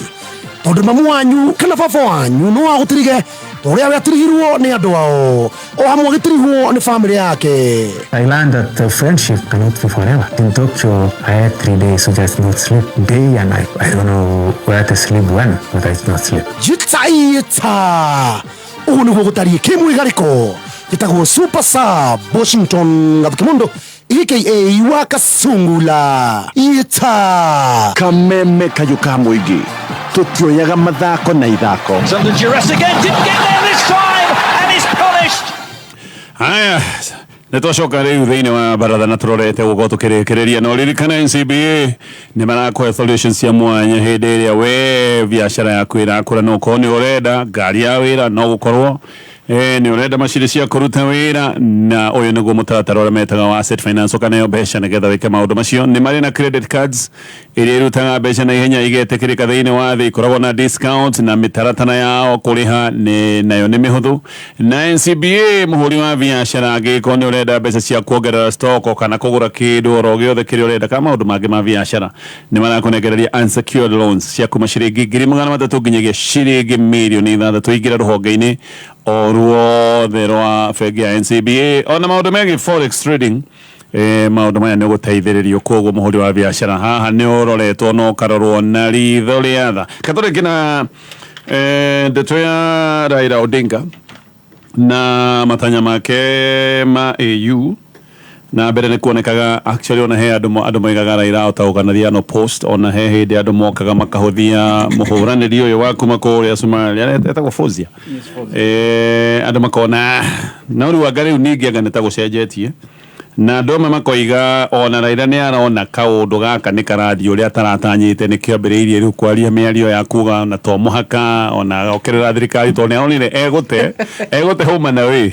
tondũ mamu wanyu kana baba wanyu no agũtirige ũrĩa wetirihirwo nĩ andũ ao o hamwe gĩtirihwo nĩ family yake. I learned that friendship cannot be forever. In Tokyo, I had 3 days to just not sleep day and night. I don't know where to sleep when, but I did not sleep. Yitsa ũguo nĩguo gũtariĩ kĩmwĩgarĩko gĩtagwo Super Sub Washington Gathukimundu aka wa Kasungula. Yitsa kameme kayo ka mũingĩ tutioyaga mathako na ithako. So the Jurassic didn't get there this time and is polished. Haya, nĩtwacoka rĩu thĩinĩ wa baratha na tũrorete gũkorwo tũkĩrĩkĩrĩria no ririkana NCBA nĩ marakũhe solutions cia mwanya hĩndĩ ĩrĩa we biacara yaku ĩrakũra no ũkorwo nĩ ũrenda ngari ya wĩra no gũkorwo nĩ ũrenda macini cia kũruta wĩra na ũyũ nĩguo mũtaratara ũrĩa metaga wa Asset Finance ũkaneo mbeca nĩgetha wĩke maũndũ macio. Nĩ marĩ na credit cards iria irutaga mbeca na ihenya igetĩkĩrĩka thĩinĩ wa thĩ, ikoragwo na discount na mĩtaratara yao kũrĩha nayo nĩ mĩhũthũ. Na NCBA mũhũri wa biacara angĩkorwo nĩ ũrenda mbeca cia kuongerera stock kana kũgũra kĩndũ oro gĩothe kĩrĩa ũrenda kana maũndũ mangĩ ma biacara nĩ marakũnengereria unsecured loans cia kuma ciringi 300,000 nginyagia ciringi mirioni 6 ingĩra rũhonge-inĩ o ruothe rwa bengi ya NCBA. Ona maũndũ megiĩ forex trading maũndũ maya nĩ gũteithĩrĩrio koguo mũhũri wa biacara haha nĩ ũroretwo no karorwo na ritho rĩa tha. Katũrĩngĩ na ndeto ya Raila Odinga na matanya make ma AU na mbere nĩ kuonekaga actually ona he andũ moigaga Raila ataũkanathia no post ona he hĩndĩ andũ mokaga makahũthia mũhũranĩri ũyũ wa kuma kũrĩa Somalia etagwo Fozia andũ makona na rĩu anga rĩu ningĩ anga nĩtagũcenjetie na ndome makoiga ona Raila nĩ arona kaũndũ gaka nĩ karathi ũrĩa ataratanyĩte nĩ kĩambĩrĩirie rĩu kwaria mĩario ya kuga na to mũhaka ona okerera thirikari to nĩ aronire egũte homa na we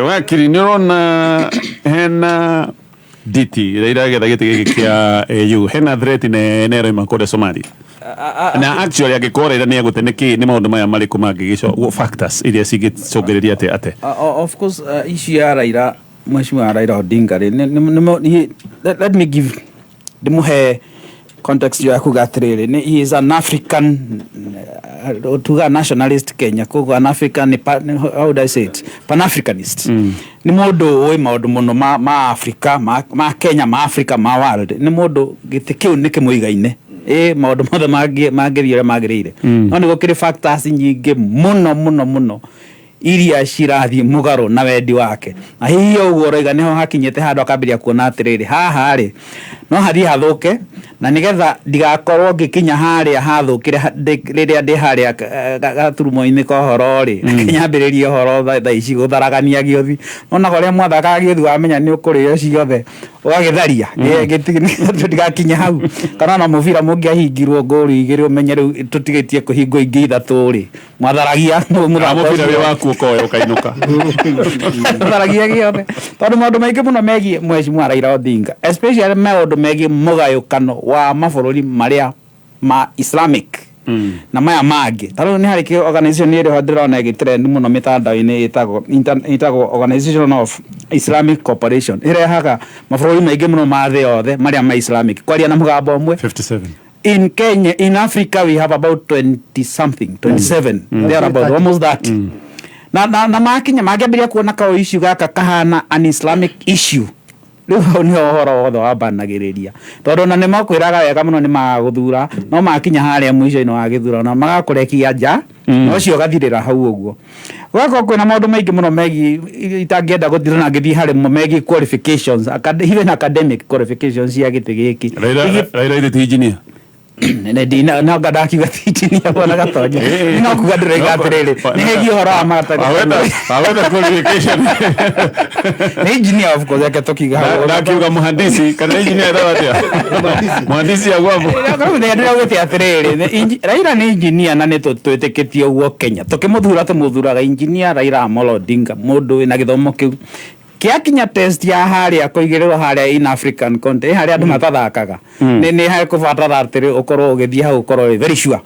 wakiri nĩ ũrona hena diti Raila getha gĩtĩ gĩkĩ kĩa AU hena threat nene roima kũrĩa Somalia na actually angĩkorwo Raila nĩ egũte nĩ maũndũ maya marĩkũ mangĩgĩco factors iria cingĩcũngĩrĩria ate of course issue ya Raila Mheshimiwa Raila Odinga let me give the context ya kuga atĩrĩrĩ he is an African tuga nationalist Kenya koguo an African how would I say it Pan-Africanist nĩ mũndũ ũĩ maũndũ mũno ma Africa ma Kenya ma Africa ma world nĩ mũndũ gĩtĩ kĩu nĩ kĩmũigaine maũndũ mothe mangĩthiĩ ũrĩa magĩrĩire no nĩ gũkĩrĩ factors nyingĩ mũno iria cirathiĩ mũgarũ na wendi wake na hihi ũguo roiga nĩho hakinyĩte handũ akambĩrĩria kuona atĩrĩrĩ haha rĩ no hathiĩ hathũke na nĩgetha ndigakorwo ngĩkinya harĩa hathũkire rĩrĩa ndĩ harĩa gaturumo-inĩ ka ũhoro rĩ nyambĩrĩrie ũhoro thaa ici gũtharagania gĩothi ona kũrĩa mwathakaga gĩothi wamenya nĩ ũkũrĩo ciothe ũgagĩtharia ndigakinya hau kana na mũbira mũngĩahingirwo ngũru igĩrĩ ũmenye rĩu tũtigĩtie kũhingwo ingĩ ithatũ rĩ mwatharagia mũbira wĩ waku ũkainũka tharagia gĩothe tondũ maũndũ maingĩ mũno megiĩ Mheshimiwa Raila Odinga especially maũndũ megiĩ mũgayũkano wa mabũrũri marĩa ma Islamic na maya mangĩ tarĩu nĩ harĩ organization ĩrĩa ndĩrona ĩgĩtrend mũno mĩtandao-inĩ ĩtagwo Organization of Islamic Cooperation ĩrehaga mabũrũri maingĩ mũno ma thĩ yothe marĩa ma Islamic kwaria na mũgambo ũmwe 57 in Kenya in Africa we have about 27 there about almost that na makinya mangĩambĩrĩria kuona kao issue gaka kahana an Islamic issue rĩu nĩ ũhoro wothe wambanagĩrĩria tondũ na nĩ makwĩraga wega mũno nĩ magũthura no makinya harĩa mũico-inĩ wa gĩthurano na magakũrekia nja no cio gathirĩra hau ũguo gwaka kwĩna maũndũ maingĩ mũno megiĩ itangĩenda gũthira na ngĩthiĩ harĩ megiĩ qualifications even academic qualifications cia gĩtĩ gĩkĩ Raila ithĩ ti engineer Dina na gada ki gati ni abona gatonya no kugadre gatrele ni hegi hora amata aweta qualification ni engineer of course akatoki ga na kiuga muhandisi kana engineer dawatia muhandisi agwabo kama ni ndio gete atrele Raila ni engineer na neto tweteketie ugo Kenya tukimuthura tumuthuraga engineer Raila Amolo Odinga mundu na githomo kiu kiakinya test ya haria kuigirwo haria in African content haria andu matathakaga ni ha kubatara atiri ukorwo ugithie hau ukorwo very sure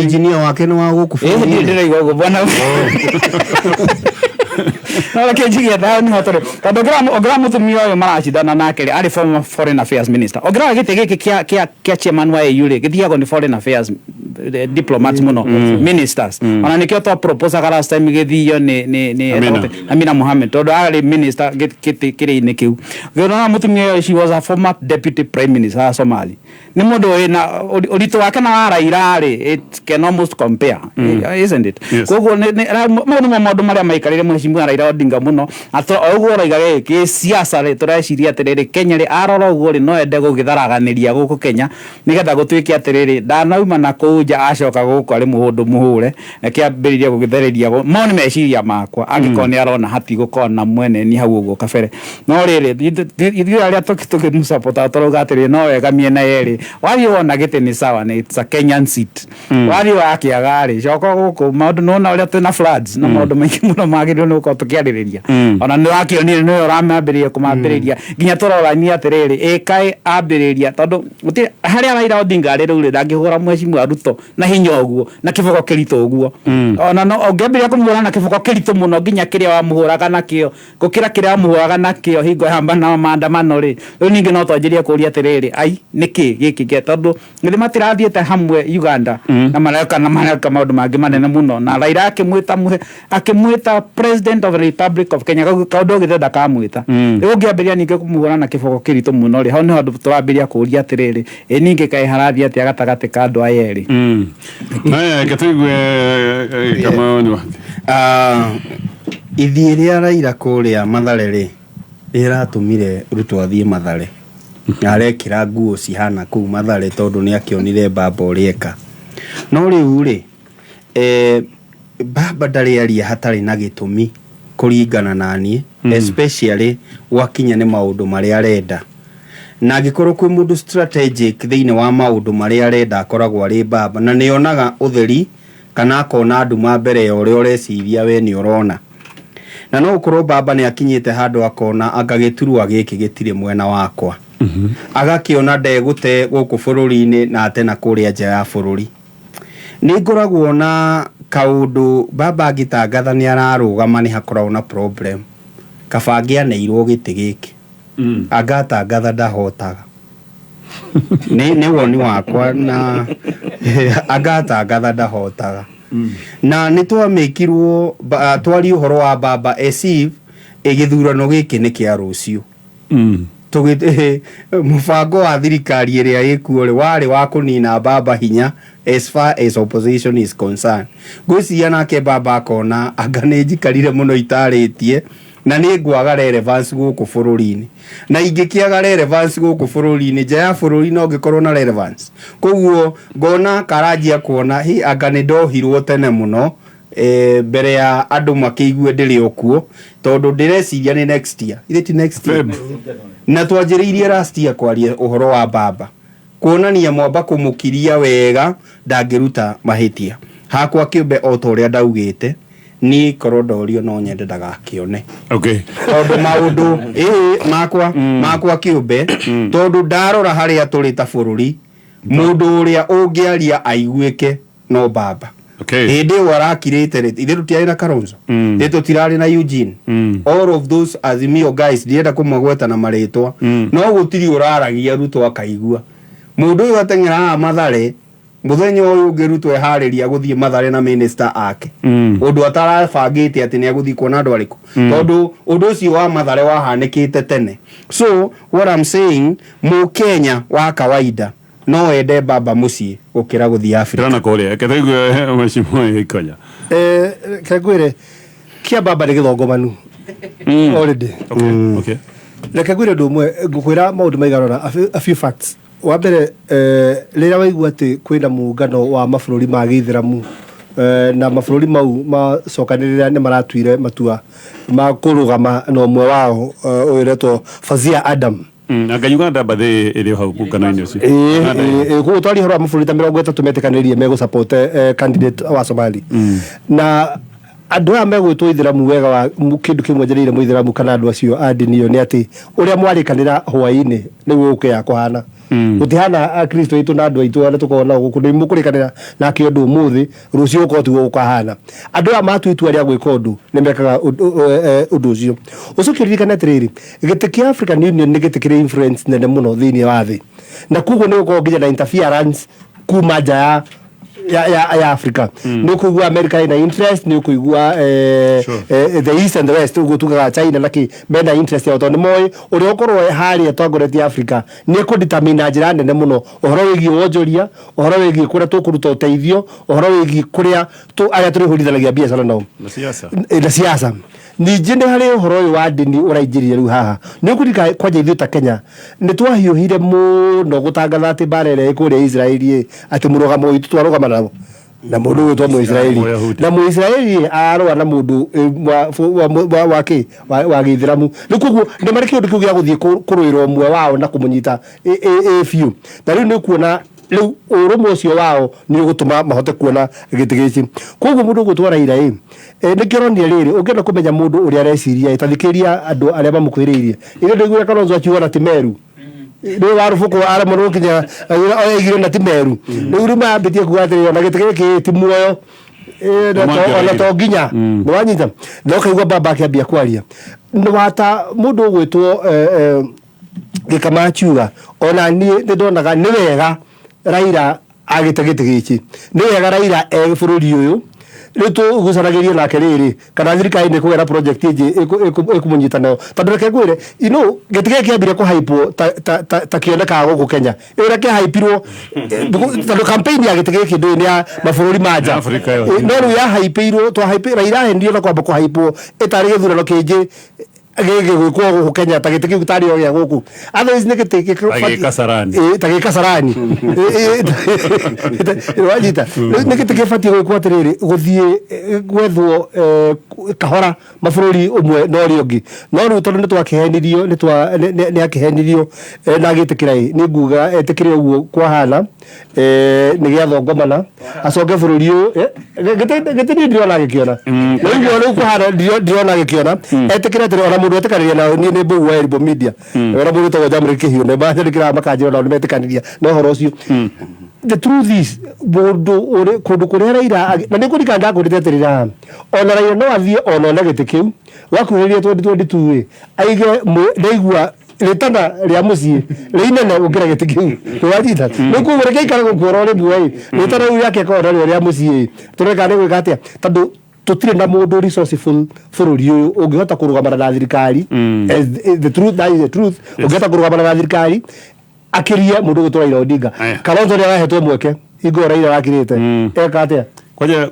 engineer wake no wa guku ndire igo bwana no kejigia dauni hotore tando gram mutumia uyu maracindana nake ari former foreign affairs minister ogra gite giki kia chairman wa EU githiago ni foreign affairs diplomats muno ministers ona nikio to propose gara last time githio ni Amina Mohamed todo ari minister giti kiri-ini kiu gona mutumia uyu she was a former deputy prime minister wa Somalia ni mundu ina urito wake na Raila it can almost compare isn't it kogo maundu maria maikarire mheshimiwa Raila Odinga muno ato oguo raiga ki siasa ri tureciria atiriri Kenya ri arora uguo ri no ende gugitharaganiria guku Kenya nigetha gutwiki atiriri ndanauma na kuja acoka guku ari muhundu muhure kiambiriria gugitheriria moni meciria makwa angikoni arona hati gukona mwene ni hau uguo kabere no riri ithuĩ aria tukimusupport atoroga atiriri no wega miena yeri wari wona gite ni sawa ni it's a Kenyan seat wari wakiaga ri coka guku maundu nona uria twina floods na maundu maingi muno magirwo ni uko tukiaririria ona ni wakionire ni uramambiriria kumambiriria nginya turorania atiriri ikai ambiriria tondu guti haria Raila Odinga ari riu ndangihura mheshimiwa Ruto na hinya uguo na kiboko kirito uguo ona no ongembiria kumuhura na kiboko kirito muno nginya kiria wa muhuraga nakio gukira kiria wa muhuraga nakio hingo hamba na maandamano ri riu ningi no twanjirie kuria atiriri ai niki giki ge tondu ni matirathiete hamwe Uganda na mareka maundu mangi manene muno na Raila akimwita president of the Republic of Kenya kaundu githenda kamwita riu ngiambiria ningi kumuhura na kiboko kirito muno ri hau ni handu turambiria kuria atiriri ningi kai harathi atia gatagati ka andu aya eri na gatuigwe kama oni ithi ria Raila kuria Mathare ri iratumire Ruto athie Mathare arekira nguo cihana kuu Mathare tondu ni akionire baba urieka no riu ri baba ndari aria hatari na gitumi kuringana nani especially wakinya ni maundu mari arenda na agikorwo kwi mundu strategic thiine wa maundu mari arenda akoragwo ari baba na nionaga utheri kana akona nduma mbere ya uria ureciria we ni urona na no ukorwo baba ni akinyite handu akona agagiturwa giki gitire mwena wakwa agakiona ndegute guku bururi-ini na atena kuria nja ya bururi ni ngoragwo na kaundu baba agitangatha ni ararugama ni hakoragwo na problem kabangia neirwo giti giki agatangatha ndahotaga ni woni wakwa na agatangatha ndahotaga na ni twamikirwo twari uhoro wa baba esive igithurano giki ni kia rucio tugite mubango wa thirikari iria ikuo ri wari wa kunina baba hinya as far as opposition is concerned gwiciria nake baba akona anga ni njikarire muno itaritie na ni ngwaga relevance guku bururi-ini na ingikiaga relevance guku bururi-ini nja ya bururi no ngikorwo na relevance koguo ngona karanjia kuona hi anga ni ndohirwo tene muno mbere ya andu makiigue ndiri okuo tondu ndireciria ni next year ithiti next year na twanjiriirie last year kwaria uhoro wa baba kuonania mwamba kumukiria wega ndangiruta mahitia hakwa kiumbe o to uria ndaugite ni korodorio no nyende ndagakione okay tondu maundu makwa kiumbe tondu ndarora haria turi ta bururi mundu uria ungiaria aiguike no baba okay hinde warakirite ri ithe tutiari na Kalonzo ithe tirari na Eugene all of those Azimio guys ndienda kumagweta na maritwa no gutiri uraragia Ruto akaigua mundu uyu atengera Mathare muthenya uyu ngirutwo ehariria guthie Mathare na minister ake undu atarabangite ati ni aguthii kuona andu ariku tondu undu ucio wa Mathare wahanikite tene so what I'm saying mu Kenya wa kawaida no ende baba mucie gukira guthii Africa rana kole kethigwe mheshimiwa ikonya kagwire kia baba ni githongomanu already okay na kagwire ndumwe ngukwira maundu maigarora a few facts wa mbere rĩrĩa waigua atĩ kwĩna muungano wa mabũrũri ma Gĩithĩramu na mabũrũri mau macokanĩrĩra nĩ maratuire matua ma kũrũgama na ũmwe wao ũretwo Fazia Adam anga Uganda bathe ĩrĩ hau muungano-inĩ ũcio koguo twari horo mabũrũri ta 30 metĩkanĩirie megũsupport candidate wa Somali na andũ aya megwĩtwo Ithĩramu wega wa kĩndũ kĩmwe njereire mũithĩramu kana andũ acio a ndini ĩyo nĩ atĩ ũrĩa mwarĩkanĩra hwaĩ-inĩ nĩguo ũkĩya kũhana gũtihana akristo aitũ na andũ aitũ arĩa tũkoragwo nao gũkũ nĩ mũkũrĩkanĩra nake ũndũ ũmũthĩ rũciũ ũkorwo tiguo gũkahana andũ aya matua itua rĩa gwĩka ũndũ nĩ mekaga ũndũ ũcio ũcoke ũririkane atĩrĩrĩ gĩtĩ kĩa African Union nĩ gĩtĩ kĩrĩ influence nene mũno thĩinĩ wa thĩ na koguo nĩ gũkorwo nginya na interference kuma nja ya Africa nĩ ũkũigua America ina interest nĩ ũkũigua the east and the west ũguo tugaga China naki mena interest ya tondũ moĩ ũrĩa ũkorwo harĩa tongoretie Africa nĩ kũdetermine na njĩra nene mũno ũhoro wĩgiĩ wonjoria ũhoro wĩgiĩ kũrĩa tũkũruta ũteithio ũhoro wĩgiĩ kũrĩa arĩa tũrĩhũrithanagia biacara nao na siasa ningĩ nĩ harĩ ũhoro ũyũ wa ndini ũraingĩrire rĩu haha nĩ ũkũrika kwanja ithuĩ ta Kenya nĩ twahiũhire mũno gũtangatha atĩ mbara ĩrĩa ĩkũrĩa Israeli atĩ mũrũgamo witũ twarũgama nao na mũndũ ũgĩtwo Mũisiraeli na Mũisiraeli arũa na mũndũ wa Gĩithĩramu rĩu koguo nĩ marĩ kĩũndũ kĩu gĩa gũthiĩ kũrũĩra ũmwe wao na kũmũnyita biũ na rĩu nĩ kuona rĩu ũrũmwe ũcio wao nĩ ũgũtũma mahote kuona gĩtĩ gĩkĩ koguo mũndũ ũgũtwara Raila nĩ kĩronire rĩrĩ ũngĩenda kũmenya mũndũ ũrĩa areciria tathikĩria andũ arĩa mamũkuhĩrĩirie ĩno ndĩiguire Kalonzo akiuga na ti Meru rĩu warũbũkũ aremwo nginya oigire na ti Meru rĩu rĩu mambĩtie kuga atĩrĩ ona gĩtĩ gĩkĩ ti muoyo ona to nginya nĩ wanyita na ũkaigua baba akĩambia kwaria nĩ wata mũndũ ũgwĩtwo Gĩkama akiuga ona niĩ nĩ ndonaga nĩ wega Raila agĩte gĩtĩ gĩkĩ nĩ wega Raila bũrũri ũyũ rĩu tũgucanagĩrie nake rĩrĩ kana thirikari nĩ kũgera project ĩngĩ ĩkũmũnyita nayo tondũ reke ngwĩre gĩtĩ gĩkĩ kĩambire kũhaipwo ta kĩonekaga gũkũ Kenya ĩrĩa kĩahaipirwo tondũ campaign ya gĩtĩ gĩkĩ ndũĩ nĩ ya mabũrũri ma nja no rĩu yahaipĩirwo Raila ahendirio na kwamba kũhaipwo ĩtarĩ gĩthurano kĩngĩ gĩgwĩkwo gũkũ Kenya ta gĩtĩ kĩu tarĩ o gĩa gũkũ otherwise nĩ gĩtĩ ta gĩkasarani wanyita nĩ gĩtĩ gĩbatiĩ gwĩkwo atĩrĩrĩ gũthiĩ gwethwo kahora mabũrũri ũmwe na ũrĩa ũngĩ no rĩu tondũ nĩ twakĩhenirio nĩ akĩhenirio na agĩtĩkĩra nĩ nguga etĩkĩre ũguo kwahana nĩ gĩathongomana acoke bũrũri ũyũ gĩtĩ ndirona gĩkĩona rĩu kwahana ndirona gĩkĩona etĩkĩre atĩrĩ ona mũndũ etĩkanĩria nao nĩ mbũgu wa Elbo Media ona mũndũ tagwo Jamrĩ Kĩhiũ nĩ maandĩkĩra makanjĩra nao nĩ metĩkanĩria na ũhoro ũcio the truth is kũndũ kũrĩa Raila na nĩ kũrika ndakũrĩte atĩrĩra ona Raila no athiĩ ona gĩtĩ kĩu wakuhĩrĩria 2022 aige ndaigua rĩtana rĩa mũciĩ rĩinene gũkĩra gĩtĩ kĩu nĩwanyita nĩ kuo reke ikara gũkũra ũrĩ muoĩ rĩtana rĩu yake korwo rĩa mũciĩ tũreka nĩ gwĩka atĩa tondũ tũtirĩ na mũndũ resourceful bũrũri ũyũ ũngĩhota kũrũgamana na thirikari the truth ũngĩhota kũrũgamana na thirikari akĩria mũndũ ũgĩtwo Raila Odinga Kalonzo nĩ arahetwo mweke hingo Raila wakirĩte eka atĩa kwaja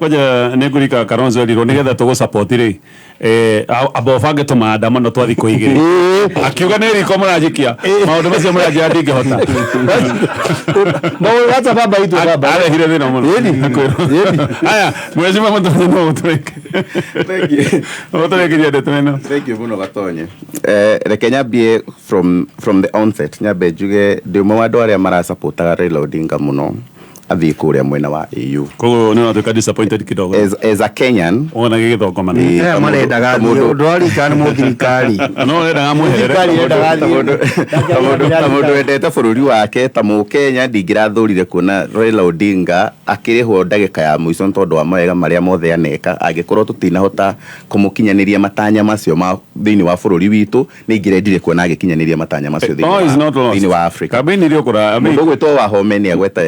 nĩ ngũrika Kalonzo erirwo nĩgetha tũgũsupport rĩ abobange tũmaandamano twa thikũ igĩrĩ akiuga nĩ riko mũranjikia maũndũ macio mũranjĩra ndingĩhota no wacha baba itu baba arehire thĩna mũno haya mheshimiwa mũtonye no ũtũreke ũtũreke ndeto ĩno thank you mũno Gatonye reke nyambie from the onset nyambe njuge ndĩ ũmwe wa andũ arĩa marasupportaga Raila Odinga mũno athiĩ kũrĩa mwena wa AU koguo nĩ watuĩka disappointed kidogo as a Kenyan ona gĩgĩthongomana marendaga mũndũ arika nĩ mũthirikari no endaga mũhere ta mũndũ wendete bũrũri wake ta mũkenya ndingĩrathũrire kuona Raila Odinga akĩrĩhwo ndagĩka ya mũico tondũ wa mawega marĩa mothe aneka angĩkorwo tũtinahota kũmũkinyanĩria matanya macio thĩinĩ wa bũrũri witũ nĩ ingĩrendire kuona agĩkinyanĩria matanya macio thĩinĩ wa Africa mũndũ ũgwĩtwo Wahome nĩ agweta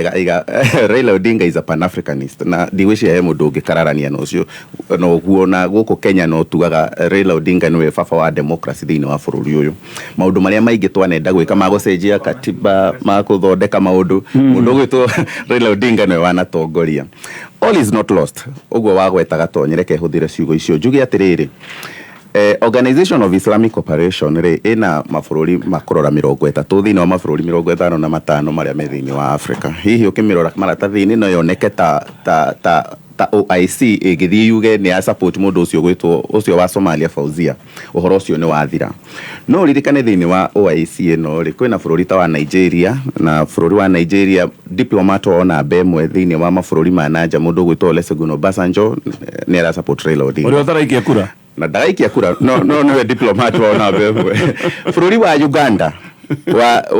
Raila Odinga is a Pan-Africanist na ndigwĩciria he mũndũ ũngĩkararania na ũcio na ũguo na gũkũ Kenya no tugaga Raila Odinga nĩwe baba wa democracy thĩinĩ wa bũrũri ũyũ maũndũ marĩa maingĩ twanenda gwĩka ma gũcenjia katiba ma gũthondeka maũndũ mũndũ ũgwĩtwo Raila Odinga nĩwe wanatongoria all is not lost ũguo wagweta Gatonye reke hũthĩre ciugo icio njuge atĩrĩrĩ Organization of Islamic Cooperation ina mabũrũri makorora 30 thĩinĩ wa mabũrũri 55 marĩa me thĩinĩ wa Africa. Hihi ũkĩmĩrora maratathi-inĩ no yoneke ta OIC ĩgĩthiĩ yuge nĩ ya support mũndũ ũcio gwĩtwo ũcio wa Somalia Fauzia, ũhoro ũcio nĩ wathira. No ririkane thĩinĩ wa OIC ĩno rĩ kwĩna bũrũri ta wa Nigeria, na bũrũri wa Nigeria diplomat ona bemwe thĩinĩ wa mabũrũri ma nanja mũndũ gwĩtwo Olusegun Obasanjo nĩ ara support Raila Odinga. Ũrĩa ũtaraikia kura na ndagaikia kura no diplomat ona bemwe. Bũrũri wa Uganda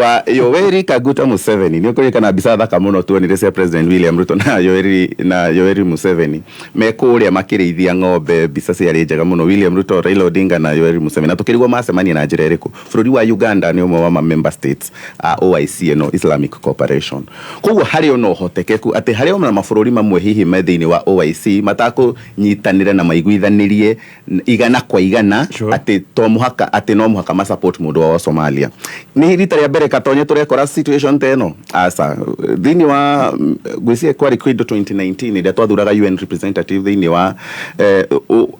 wa Yoweri Kaguta Museveni ni ukurikana bisa thaka muno tuonire cia President William Ruto na Yoweri Museveni mekuria makirithia ng'ombe. Bisa cia njega muno William Ruto, Raila Odinga na Yoweri Museveni, na tukirigwa macemania na njira iriku. Bũrũri wa Uganda ni umwe wa member states OIC no Islamic Cooperation. Koguo hari ono hotekeku ati hari ona mabũrũri mamwe hihi me thĩinĩ wa OIC matako nyitanire na maiguithanirie igana kwa igana ati to muhaka ati no muhaka ma support mundu wa Somalia. Ni rita rĩa mbere katonye turekora situation teno asa thĩinĩ wa gwĩcie kwari kwindo 2019 ndio twathuraga UN representative thĩinĩ wa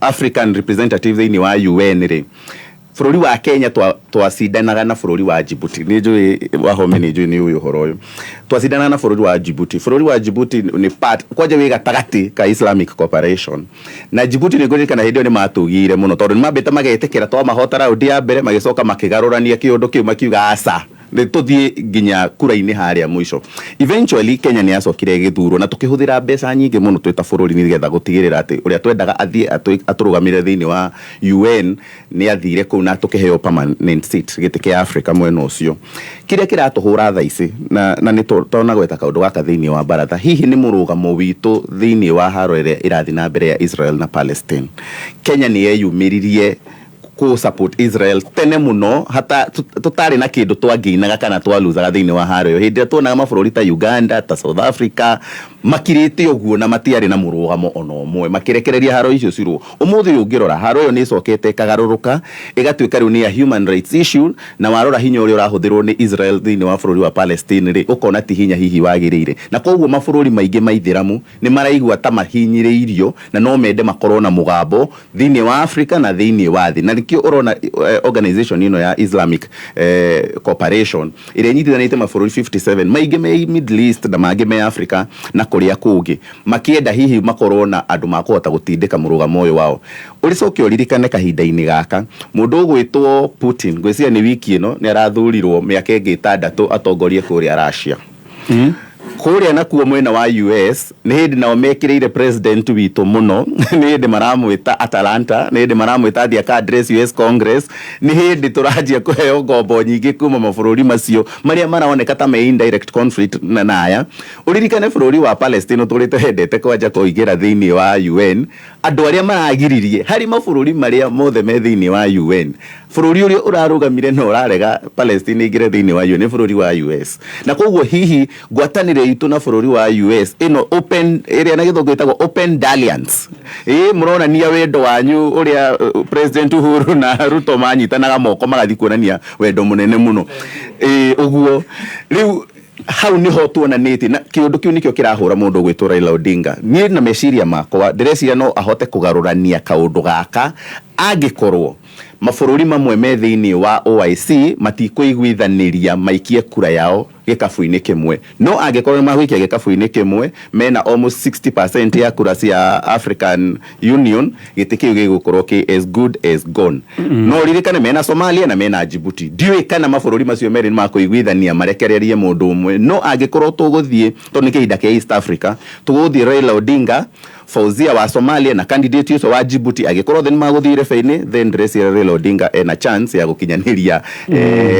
African representative thĩinĩ wa UN ri bũrũri wa Kenya twacindanaga na bũrũri wa Djibouti. Ni njui wahome ni njui ni uyu horo uyu twacindanaga na bũrũri wa Djibouti. Bũrũri wa Djibouti ni part kwaje wi gatagati ka Islamic Cooperation, na Djibouti ni ngorikana hindi ni matugire muno tondu ni mambite magetekera twa mahota raundi ya mbere magicoka makigarurania kiundu kiu makiuga asa ni tuthie nginya kura-ini haria mwisho. Eventually Kenya ni yacokire githurwo na tukihuthira mbeca nyingi muno twita bũrũri ni getha gutigirira ati uria twendaga athie aturugamire thĩinĩ wa UN ni athire kuu na tukiheo permanent seat giti kia Africa mwena ucio. Kiria kiratuhura tha ici na ni tona gweta kaundu gaka thĩinĩ wa baratha hihi ni murugamo witu thĩinĩ wa haro iria irathi na mbere ya Israel na Palestine. Kenya ni yeyumiririe ku support Israel tene muno hata tutari na kindu twanginaga kana twaluzaga thĩinĩ wa haro yo hindi tuonaga mabũrũri ta Uganda ta South Africa makirite uguo na matiari na murugamo ono omwe makirekereria haro icio cirwo. Umuthi ungirora haro yo ni cokete kagaruruka igatuika riu ni a human rights issue, na warora hinya uria urahuthirwo ni Israel thĩinĩ wa bũrũri wa Palestine ri ukona ti hinya hihi wagirire, na koguo mabũrũri maingi maithiramu ni maraigua ta mahinyiriirio na no mende makorwo na mugambo thĩinĩ wa Africa na thĩinĩ wa thĩ. Na nikio urona organization ino ya Islamic Cooperation ire nyitithanite mabũrũri 57 maingi me Middle East na mangi me Africa na kuria kungi makienda hihi makorwo na andu makuhota gutindika murugamo uyu wao. Uricoke uririkane kahinda-ini gaka mundu ugwitwo Putin ngwiciria ni wiki ino ni arathurirwo miaka ingi 6 atongorie kuria Russia. Kuria na kuo mwena wa US ni hindi nao mekireire president witu muno ni hindi maramwita Atalanta, ni hindi maramwita thia ka address US Congress, ni hindi turajia kuheo ngombo nyingi kuma mabũrũri macio maria maraoneka ta me indirect conflict na naya. Uririkane bũrũri wa Palestine turite hendete kwanja kuigira thĩinĩ wa UN andu aria maragiririe hari mabũrũri maria mothe me thĩinĩ wa UN. Bũrũri uria urarugamire no urarega Palestine igire thĩinĩ wa UN bũrũri wa US, na koguo hihi ngwatanire itu na bũrũri wa US ino open area na githongo itagwo open dalliance murona nia wendo wanyu uria President Uhuru na Ruto manyitanaga moko magathi kuonania wendo munene muno uguo riu hau niho tuonanite na kiundu kiu nikio kirahura mundu gwitwo Raila Odinga. Nie na meciria makwa ndireciria no ahote kugarurania kaundu gaka angikorwo mabũrũri mamwe me thĩinĩ wa OIC matikuiguithaniria maikie kura yao gikabu-inĩ kimwe. No angikorwo magwikia gikabu-inĩ kimwe mena almost 60% ya kura cia African Union gitikiu gigukorwo ki as good as gone. No ririkane mena Somalia na mena Djibouti. Ndiwe kana mabũrũri macio merĩ makuiguithania marekererie mundu umwe. No angikorwo tuguthie to ni kihinda kia East Africa tuguthie Raila Odinga, Fauzia wa Somalia na candidate ucio wa Djibouti agikorwo then maguthire feini then Raila Odinga ena chance ya gukinyaniria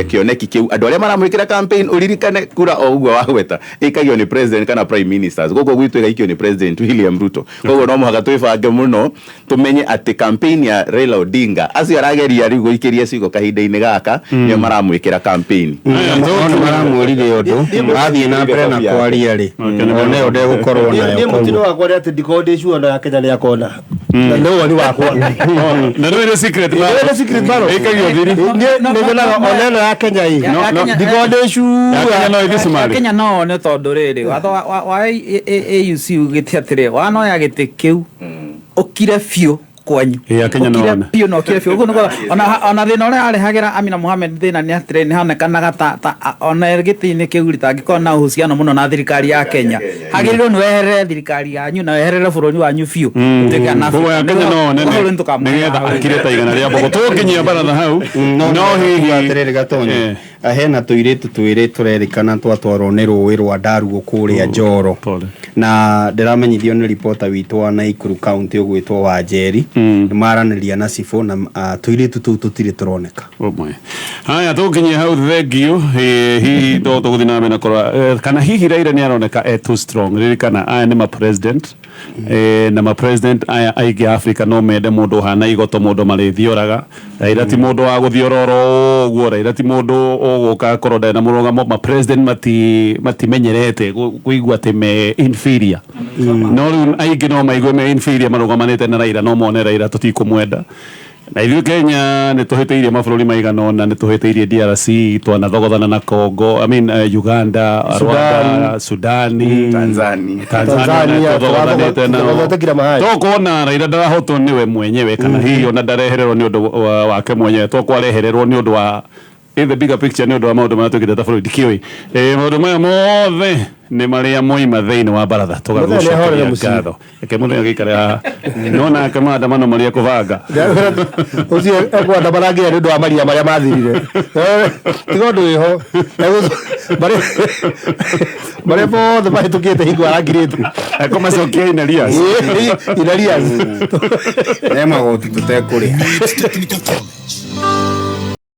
kioneki kiu andu aria maramwikira campaign. Uririkane kura o uguo wagweta ikagio ni president kana prime ministers gogo gwitu igaikio ni President William Ruto. Gogo no muhaka twibange muno tumenye ati campaign ya Raila Odinga acio arageria riu guikiria cigo kahinda-ini gaka ni maramwikira campaign no maramurire undu athie na mbere na kwaria ri one ode gukorwo nayo ni mutino wa kwari ati dikode shu ndo ya Kenya ni yakona na no wani wakwa na no secret baro ikagio thiri ni na oneno ya Kenya hii dikode shu ya no igisumari Kenya no ne tondu riri watho wa AUC gitiatire wano ya giti kiu ukire fiu kwanyu Kenya no ona pio no kire fio ona thina ore arehagira Amina Mohamed thina ni atire ni honekanaga ta ona giti-ini kiu ritangikona na uhusiano muno na thirikari ya Kenya hagirirwo ni weherere thirikari yanyu na weherere bururi wanyu fio Kenya no nene nigetha akire ta igana ria mbogo tukinyia baratha hau no hihi atiriri gatonyo hena tuiritu twiri turerikana twatwarwo ni rũĩ rwa Ndarugu kuria Njoro na ndiramenyithio ni reporter witu wa Naikuru county ugwitwo wa Njeri ni maraniria na cifo na tuiritu tu tutire turoneka haya tukinyia hau thengio hihi ndo tuguthi na mena kana hihi Raila ni aroneka too strong ririkana aya ni ma president na ma president aya aigi Africa no mende mundu hana igoto mundu marithioraga Raila ti mundu wa guthiororo uguo Raila ti mundu uguka koronda na murugamo ma president mati menyerete kuigua te me inferior no aigi no maigua me inferior marugamanite na Raila no mone Raila tutikumwenda na ithuĩ Kenya nĩ tũhĩtĩirie mabũrũri maigana ũna nĩ tũhĩtĩirie DRC twanathogotana na Congo Uganda Rwanda Sudani Tanzania tũkuona Raila ndarahotwo nĩwe mwenyewe kana hihi ona ndarehererwo nĩ ũndũ wake mwenyewe tũkwarehererwo nĩ ũndũ wa in the bigger picture nĩ ũndũ wa maũndũ marĩa twĩkĩte ta bũrũri ndikĩũĩ maũndũ maya mothe nĩ marĩa moima thĩinĩ wa baratha tũgacokeria ngatho reke mũthenya gĩikare haha nona maandamano marĩa kũbanga ũcio ekwandamana nginya nĩ ũndũ wa maria marĩa mathirire tiga ũndũ wĩho marĩa mothe mahĩtũkĩte hingo arangirĩtu ekũmacokia inarias inarias magoti tũtekũrĩa